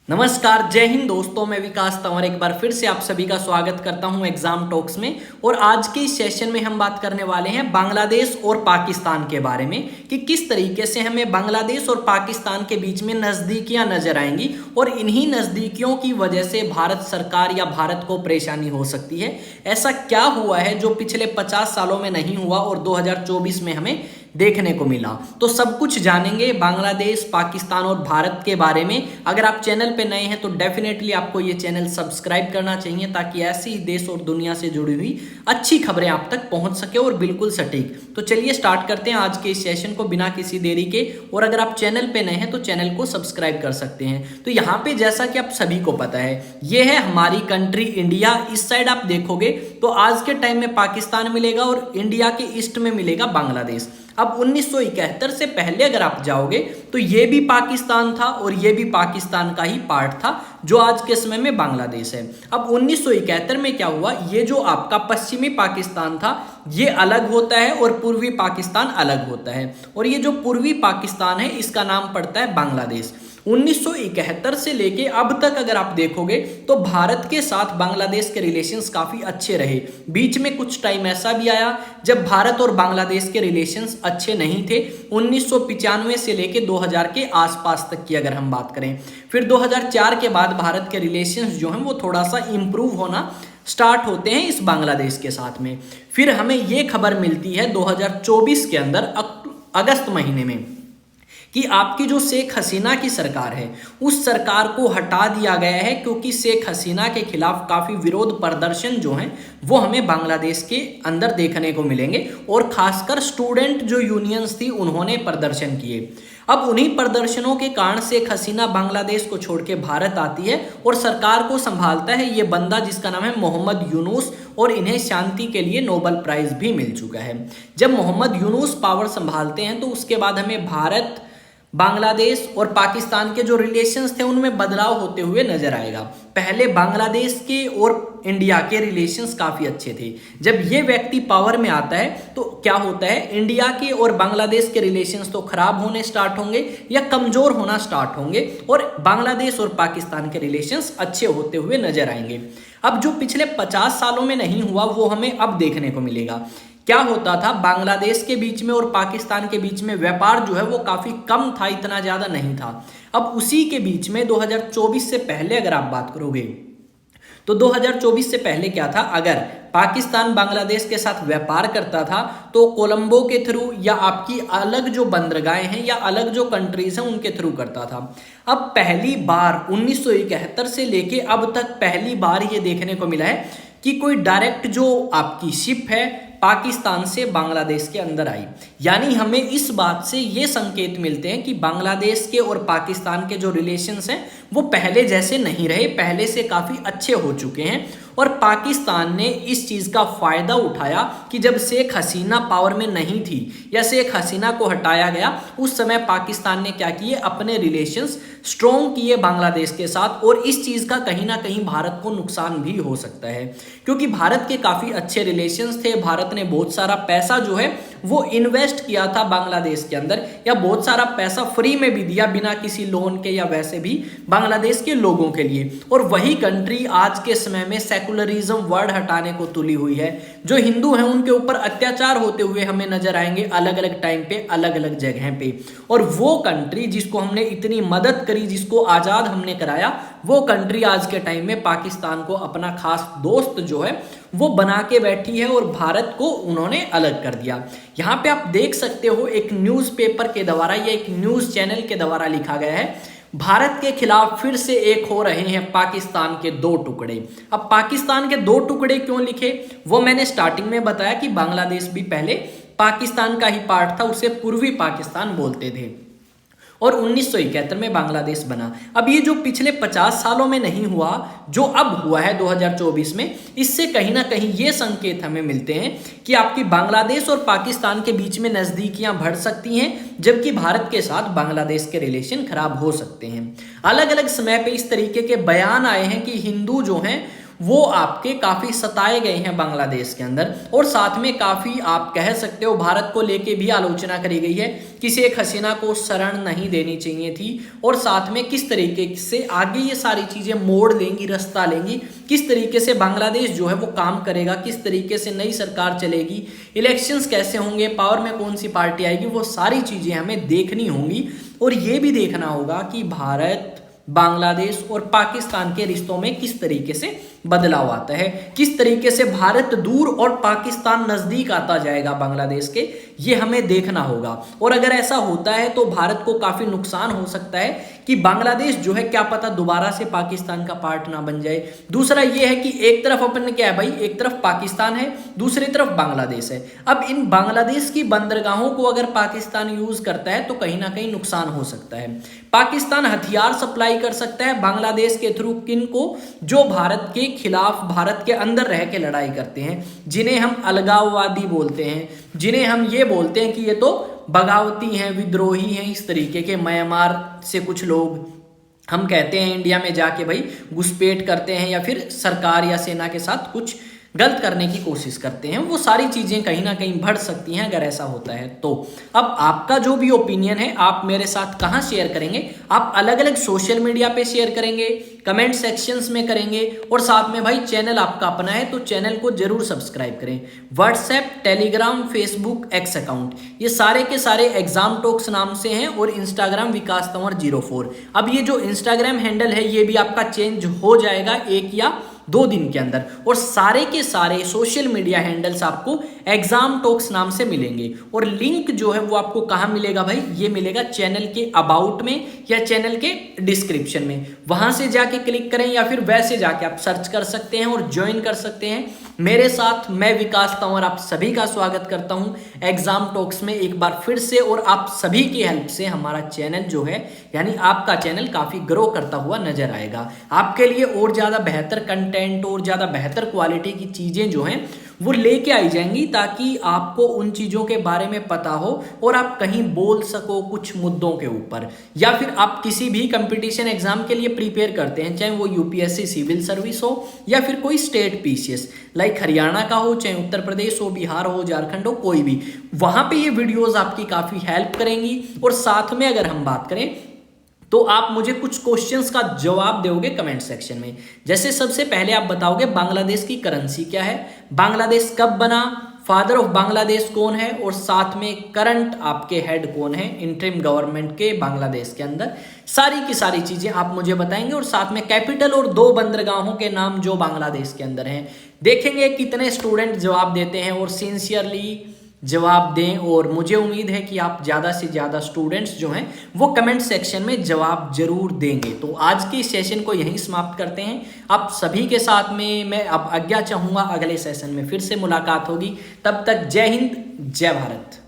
नमस्कार, जय हिंद दोस्तों। मैं विकास तंवर एक बार फिर से आप सभी का स्वागत करता हूं एग्जाम टॉक्स में। और आज के इस सेशन में हम बात करने वाले हैं बांग्लादेश और पाकिस्तान के बारे में कि किस तरीके से हमें बांग्लादेश और पाकिस्तान के बीच में नज़दीकियां नजर आएंगी और इन्हीं नज़दीकियों की वजह से भारत सरकार या भारत को परेशानी हो सकती है। ऐसा क्या हुआ है जो पिछले 50 सालों में नहीं हुआ और 2024 में हमें देखने को मिला। तो सब कुछ जानेंगे बांग्लादेश, पाकिस्तान और भारत के बारे में। अगर आप चैनल पे नए हैं तो डेफिनेटली आपको ये चैनल सब्सक्राइब करना चाहिए ताकि ऐसी ही देश और दुनिया से जुड़ी हुई अच्छी खबरें आप तक पहुंच सके और बिल्कुल सटीक। तो चलिए स्टार्ट करते हैं आज के इस सेशन को बिना किसी देरी के। और अगर आप चैनल पे नए हैं तो चैनल को सब्सक्राइब कर सकते हैं। तो यहाँ पे जैसा कि आप सभी को पता है, ये है हमारी कंट्री इंडिया। इस साइड आप देखोगे तो आज के टाइम में पाकिस्तान मिलेगा और इंडिया के ईस्ट में मिलेगा बांग्लादेश। अब 1971 से पहले अगर आप जाओगे तो ये भी पाकिस्तान था और ये भी पाकिस्तान का ही पार्ट था जो आज के समय में बांग्लादेश है। अब 1971 में क्या हुआ, ये जो आपका पश्चिमी पाकिस्तान था ये अलग होता है और पूर्वी पाकिस्तान अलग होता है। और ये जो पूर्वी पाकिस्तान है इसका नाम पड़ता है बांग्लादेश। 1971 से लेके अब तक अगर आप देखोगे तो भारत के साथ बांग्लादेश के रिलेशंस काफ़ी अच्छे रहे। बीच में कुछ टाइम ऐसा भी आया जब भारत और बांग्लादेश के रिलेशंस अच्छे नहीं थे। 1995 से लेके 2000 के आसपास तक की अगर हम बात करें, फिर 2004 के बाद भारत के रिलेशंस जो हैं वो थोड़ा सा इम्प्रूव होना स्टार्ट होते हैं इस बांग्लादेश के साथ में। फिर हमें ये खबर मिलती है 2024 के अंदर अगस्त महीने में कि आपकी जो शेख हसीना की सरकार है उस सरकार को हटा दिया गया है, क्योंकि शेख हसीना के खिलाफ काफ़ी विरोध प्रदर्शन जो हैं वो हमें बांग्लादेश के अंदर देखने को मिलेंगे। और खासकर स्टूडेंट जो यूनियंस थी उन्होंने प्रदर्शन किए। अब उन्हीं प्रदर्शनों के कारण शेख हसीना बांग्लादेश को छोड़ के भारत आती है और सरकार को संभालता है ये बंदा जिसका नाम है मोहम्मद यूनुस। और इन्हें शांति के लिए नोबेल प्राइज भी मिल चुका है। जब मोहम्मद यूनुस पावर संभालते हैं तो उसके बाद हमें भारत, बांग्लादेश और पाकिस्तान के जो रिलेशंस थे उनमें बदलाव होते हुए नजर आएगा। पहले बांग्लादेश के और इंडिया के रिलेशंस काफ़ी अच्छे थे। जब ये व्यक्ति पावर में आता है तो क्या होता है, इंडिया के और बांग्लादेश के रिलेशंस तो खराब होने स्टार्ट होंगे या कमज़ोर होना स्टार्ट होंगे और बांग्लादेश और पाकिस्तान के रिलेशंस अच्छे होते हुए नजर आएंगे। अब जो पिछले 50 सालों में नहीं हुआ वो हमें अब देखने को मिलेगा। क्या होता था, बांग्लादेश के बीच में और पाकिस्तान के बीच में व्यापार जो है वो काफ़ी कम था, इतना ज़्यादा नहीं था। अब उसी के बीच में 2024 से पहले अगर आप बात करोगे तो 2024 से पहले क्या था, अगर पाकिस्तान बांग्लादेश के साथ व्यापार करता था तो कोलंबो के थ्रू या आपकी अलग जो बंदरगाहें हैं या अलग जो कंट्रीज हैं उनके थ्रू करता था। अब पहली बार 1971 से लेके अब तक पहली बार ये देखने को मिला है कि कोई डायरेक्ट जो आपकी शिप है पाकिस्तान से बांग्लादेश के अंदर आई। यानी हमें इस बात से ये संकेत मिलते हैं कि बांग्लादेश के और पाकिस्तान के जो रिलेशंस हैं वो पहले जैसे नहीं रहे, पहले से काफ़ी अच्छे हो चुके हैं। और पाकिस्तान ने इस चीज़ का फ़ायदा उठाया कि जब शेख हसीना पावर में नहीं थी या शेख हसीना को हटाया गया, उस समय पाकिस्तान ने क्या किए, अपने रिलेशंस स्ट्रॉन्ग किए बांग्लादेश के साथ। और इस चीज़ का कहीं ना कहीं भारत को नुकसान भी हो सकता है, क्योंकि भारत के काफ़ी अच्छे रिलेशंस थे। भारत ने बहुत सारा पैसा जो है वो इन्वेस्ट किया था बांग्लादेश के अंदर, या बहुत सारा पैसा फ्री में भी दिया बिना किसी लोन के या वैसे भी बांग्लादेश के लोगों के लिए। और वही कंट्री आज के समय में सेकुलरिज्म वर्ड हटाने को तुली हुई है। जो हिंदू हैं उनके ऊपर अत्याचार होते हुए हमें नजर आएंगे अलग अलग टाइम पे, अलग अलग जगह पे। और वो कंट्री जिसको हमने इतनी मदद करी, जिसको आज़ाद हमने कराया, वो कंट्री आज के टाइम में पाकिस्तान को अपना खास दोस्त जो है वो बना के बैठी है और भारत को उन्होंने अलग कर दिया। यहाँ पे आप देख सकते हो एक न्यूज़पेपर के द्वारा या एक न्यूज़ चैनल के द्वारा लिखा गया है, भारत के खिलाफ फिर से एक हो रहे हैं पाकिस्तान के दो टुकड़े। अब पाकिस्तान के दो टुकड़े क्यों लिखे वो मैंने स्टार्टिंग में बताया कि बांग्लादेश भी पहले पाकिस्तान का ही पार्ट था, उसे पूर्वी पाकिस्तान बोलते थे। और 1971 में बांग्लादेश बना। अब ये जो पिछले 50 सालों में नहीं हुआ, जो अब हुआ है 2024 में, इससे कहीं ना कहीं ये संकेत हमें मिलते हैं कि आपकी बांग्लादेश और पाकिस्तान के बीच में नज़दीकियां बढ़ सकती हैं, जबकि भारत के साथ बांग्लादेश के रिलेशन खराब हो सकते हैं। अलग अलग समय पे इस तरीके के बयान आए हैं कि हिंदू जो हैं वो आपके काफ़ी सताए गए हैं बांग्लादेश के अंदर। और साथ में काफ़ी आप कह सकते हो भारत को लेके भी आलोचना करी गई है कि शेख हसीना को शरण नहीं देनी चाहिए थी, और साथ में किस तरीके से आगे ये सारी चीज़ें मोड़ लेंगी, रास्ता लेंगी, किस तरीके से बांग्लादेश जो है वो काम करेगा, किस तरीके से नई सरकार चलेगी, इलेक्शंस कैसे होंगे, पावर में कौन सी पार्टी आएगी, वो सारी चीज़ें हमें देखनी होंगी। और ये भी देखना होगा कि भारत, बांग्लादेश और पाकिस्तान के रिश्तों में किस तरीके से बदलाव आता है, किस तरीके से भारत दूर और पाकिस्तान नजदीक आता जाएगा बांग्लादेश के, ये हमें देखना होगा। और अगर ऐसा होता है तो भारत को काफी नुकसान हो सकता है कि बांग्लादेश जो है क्या पता दोबारा से पाकिस्तान का पार्ट ना बन जाए। दूसरा ये है कि एक तरफ अपन क्या है भाई, एक तरफ पाकिस्तान है, दूसरी तरफ बांग्लादेश है। अब इन बांग्लादेश की बंदरगाहों को अगर पाकिस्तान यूज करता है तो कहीं ना कहीं नुकसान हो सकता है। पाकिस्तान हथियार सप्लाई कर सकता है बांग्लादेश के थ्रू किन को, जो भारत के खिलाफ भारत के अंदर रह के लड़ाई करते हैं, जिन्हें हम अलगाववादी बोलते हैं, जिन्हें हम ये बोलते हैं कि ये तो बगावती हैं, विद्रोही हैं, इस तरीके के। म्यांमार से कुछ लोग हम कहते हैं इंडिया में जाके भाई घुसपैठ करते हैं या फिर सरकार या सेना के साथ कुछ गलत करने की कोशिश करते हैं, वो सारी चीज़ें कहीं ना कहीं बढ़ सकती हैं अगर ऐसा होता है तो। अब आपका जो भी ओपिनियन है आप मेरे साथ कहाँ शेयर करेंगे? आप अलग अलग सोशल मीडिया पे शेयर करेंगे, कमेंट सेक्शंस में करेंगे, और साथ में भाई चैनल आपका अपना है तो चैनल को जरूर सब्सक्राइब करें। WhatsApp, Telegram, Facebook, x account, ये सारे के सारे एग्जाम टॉक्स नाम से हैं, और इंस्टाग्राम विकास तंवर 04। अब ये जो इंस्टाग्राम हैंडल है ये भी आपका चेंज हो जाएगा 1 या 2 दिन के अंदर, और सारे के सारे सोशल मीडिया हैंडल्स आपको एग्जाम टॉक्स नाम से मिलेंगे। और लिंक जो है वो आपको कहाँ मिलेगा भाई? ये मिलेगा चैनल के अबाउट में या चैनल के डिस्क्रिप्शन में, वहां से जाके क्लिक करें या फिर वैसे जाके आप सर्च कर सकते हैं और ज्वाइन कर सकते हैं मेरे साथ। मैं विकास तंवर आप सभी का स्वागत करता हूं एग्जाम टॉक्स में एक बार फिर से, और आप सभी की हेल्प से हमारा चैनल जो है यानी आपका चैनल काफी ग्रो करता हुआ नजर आएगा। आपके लिए और ज्यादा बेहतर कंटेंट और ज्यादा बेहतर क्वालिटी की चीजें जो हैं वो लेके आई जाएंगी, ताकि आपको उन चीज़ों के बारे में पता हो और आप कहीं बोल सको कुछ मुद्दों के ऊपर, या फिर आप किसी भी कंपटीशन एग्जाम के लिए प्रिपेयर करते हैं, चाहे वो यूपीएससी सिविल सर्विस हो या फिर कोई स्टेट पीसीएस लाइक हरियाणा का हो, चाहे उत्तर प्रदेश हो, बिहार हो, झारखंड हो, कोई भी, वहां पे ये वीडियोस आपकी काफ़ी हेल्प करेंगी। और साथ में अगर हम बात करें तो आप मुझे कुछ क्वेश्चंस का जवाब दोगे कमेंट सेक्शन में। जैसे सबसे पहले आप बताओगे बांग्लादेश की करेंसी क्या है, बांग्लादेश कब बना, फादर ऑफ बांग्लादेश कौन है, और साथ में करंट आपके हेड कौन है इंटरिम गवर्नमेंट के बांग्लादेश के अंदर। सारी की सारी चीजें आप मुझे बताएंगे, और साथ में कैपिटल और 2 बंदरगाहों के नाम जो बांग्लादेश के अंदर हैं। देखेंगे कितने स्टूडेंट जवाब देते हैं और सिंसियरली जवाब दें, और मुझे उम्मीद है कि आप ज़्यादा से ज़्यादा स्टूडेंट्स जो हैं वो कमेंट सेक्शन में जवाब जरूर देंगे। तो आज के सेशन को यहीं समाप्त करते हैं। आप सभी के साथ में मैं अब आज्ञा चाहूँगा, अगले सेशन में फिर से मुलाकात होगी। तब तक जय हिंद, जय भारत।